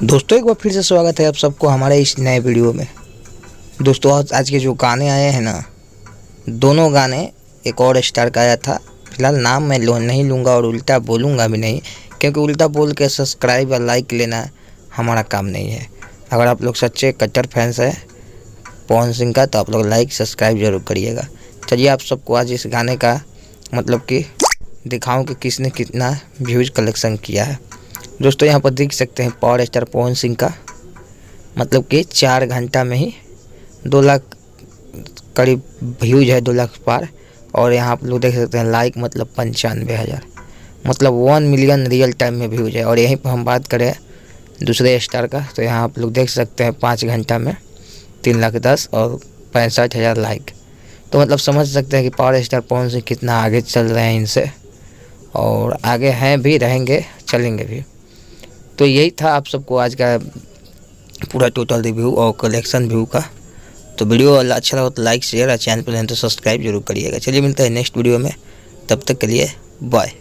दोस्तों एक बार फिर से स्वागत है आप सबको हमारे इस नए वीडियो में। दोस्तों आज के जो गाने आए हैं ना, दोनों गाने एक और स्टार का आया था। फिलहाल नाम मैं नहीं लूँगा और उल्टा बोलूँगा भी नहीं, क्योंकि उल्टा बोल के सब्सक्राइब और लाइक लेना हमारा काम नहीं है। अगर आप लोग सच्चे कट्टर फैंस हैं पवन सिंह का तो आप लोग लाइक सब्सक्राइब जरूर करिएगा। चलिए आप सबको आज इस गाने का मतलब कि दिखाऊँ कि किसने कितना व्यूज़ कलेक्शन किया है। दोस्तों यहाँ पर देख सकते हैं पावर स्टार पवन सिंह का मतलब कि 4 घंटा में ही 2 लाख करीब व्यूज है, 2 लाख पार। और यहाँ आप लोग देख सकते हैं लाइक मतलब 95,000, मतलब 1 मिलियन रियल टाइम में व्यूज है। और यहीं पर हम बात करें दूसरे स्टार का तो यहाँ आप लोग देख सकते हैं 5 घंटा में 3,10,000 और 65,000 लाइक। तो मतलब समझ सकते हैं कि पावर स्टार पवन सिंह कितना आगे चल रहे हैं इनसे, और आगे हैं भी, रहेंगे, चलेंगे भी। तो यही था आप सबको आज का पूरा टोटल रिव्यू और कलेक्शन व्यू का। तो वीडियो अच्छा लगा तो लाइक शेयर और चैनल पर नहीं तो सब्सक्राइब जरूर करिएगा। चलिए मिलते हैं नेक्स्ट वीडियो में, तब तक के लिए बाय।